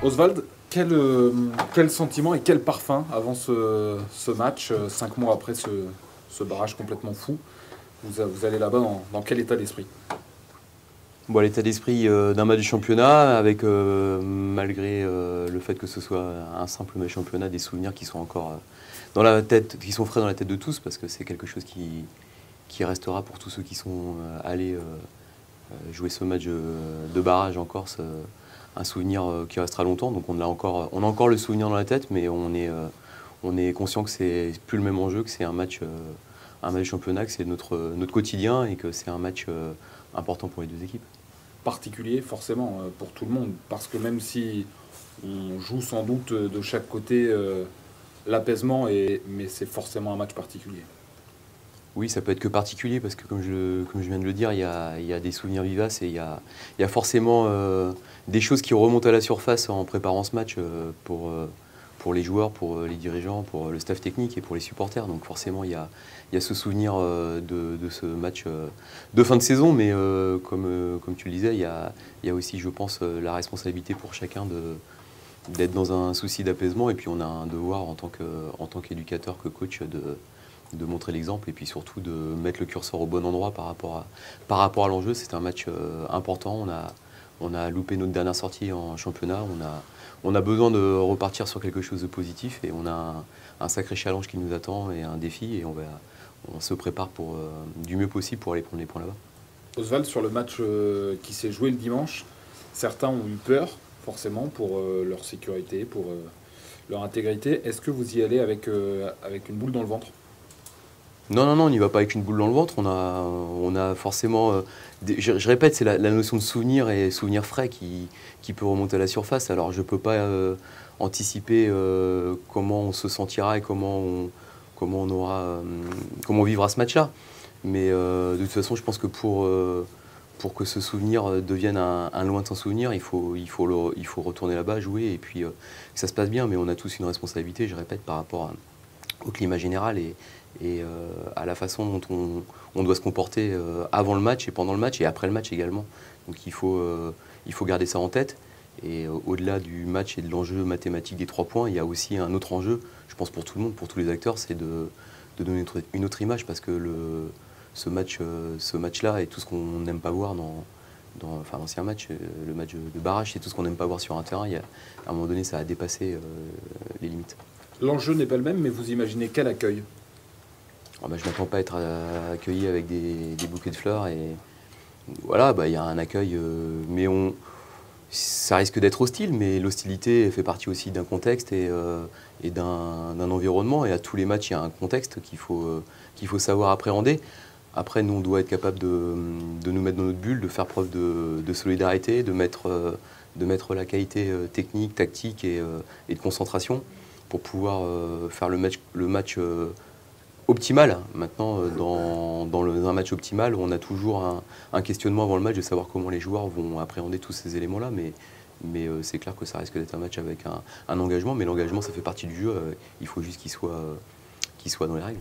Oswald, quel sentiment et quel parfum avant ce match, 5 mois après ce barrage complètement fou, vous allez là-bas dans quel état d'esprit? Bon, l'état d'esprit d'un match de championnat, avec malgré le fait que ce soit un simple match de championnat, des souvenirs qui sont encore dans la tête, qui sont frais dans la tête de tous, parce que c'est quelque chose qui restera pour tous ceux qui sont allés jouer ce match de barrage en Corse, un souvenir qui restera longtemps. Donc on a encore le souvenir dans la tête, mais on est conscient que c'est plus le même enjeu, que c'est un match de championnat, que c'est notre quotidien et que c'est un match important pour les deux équipes. Particulier, forcément, pour tout le monde, parce que même si on joue sans doute de chaque côté l'apaisement, mais c'est forcément un match particulier. Oui, ça peut être que particulier, parce que comme je viens de le dire, il y a des souvenirs vivaces et il y a forcément des choses qui remontent à la surface en préparant ce match pour les joueurs, pour les dirigeants, pour le staff technique et pour les supporters. Donc forcément, il y a ce souvenir de ce match de fin de saison, mais comme tu le disais, il y a aussi, je pense, la responsabilité pour chacun d'être dans un souci d'apaisement, et puis on a un devoir en tant qu'éducateur, que coach, de montrer l'exemple, et puis surtout de mettre le curseur au bon endroit par rapport à l'enjeu. C'est un match important. On a loupé notre dernière sortie en championnat. On a besoin de repartir sur quelque chose de positif, et on a un sacré challenge qui nous attend et un défi, et on se prépare du mieux possible pour aller prendre les points là-bas. Oswald, sur le match qui s'est joué le dimanche, certains ont eu peur, forcément, pour leur sécurité, pour leur intégrité. Est-ce que vous y allez avec une boule dans le ventre? Non, on n'y va pas avec une boule dans le ventre. On a forcément, je répète, c'est la notion de souvenir et souvenir frais qui peut remonter à la surface. Alors je ne peux pas anticiper comment on se sentira et comment on vivra ce match-là. Mais de toute façon, je pense que pour que ce souvenir devienne un lointain souvenir, il faut retourner là-bas, jouer, et puis que ça se passe bien. Mais on a tous une responsabilité, je répète, par rapport au climat général et à la façon dont on doit se comporter avant le match et pendant le match et après le match également. Donc il faut garder ça en tête. Et au-delà du match et de l'enjeu mathématique des 3 points, il y a aussi un autre enjeu, je pense pour tout le monde, pour tous les acteurs, c'est de donner une autre image, parce que ce match-là et tout ce qu'on n'aime pas voir dans l'ancien match, le match de barrage, c'est tout ce qu'on n'aime pas voir sur un terrain. À un moment donné, ça a dépassé les limites. L'enjeu n'est pas le même, mais vous imaginez quel accueil? Je ne m'attends pas à être accueilli avec des bouquets de fleurs. Et voilà, il y a un accueil, mais ça risque d'être hostile, mais l'hostilité fait partie aussi d'un contexte et d'un environnement. Et à tous les matchs, il y a un contexte qu'il faut savoir appréhender. Après, nous, on doit être capable de nous mettre dans notre bulle, de faire preuve de solidarité, de mettre la qualité technique, tactique et de concentration pour pouvoir faire le match optimal. Maintenant, dans un match optimal, on a toujours un questionnement avant le match de savoir comment les joueurs vont appréhender tous ces éléments-là. Mais c'est clair que ça risque d'être un match avec un engagement. Mais l'engagement, ça fait partie du jeu. Il faut juste qu'il soit dans les règles.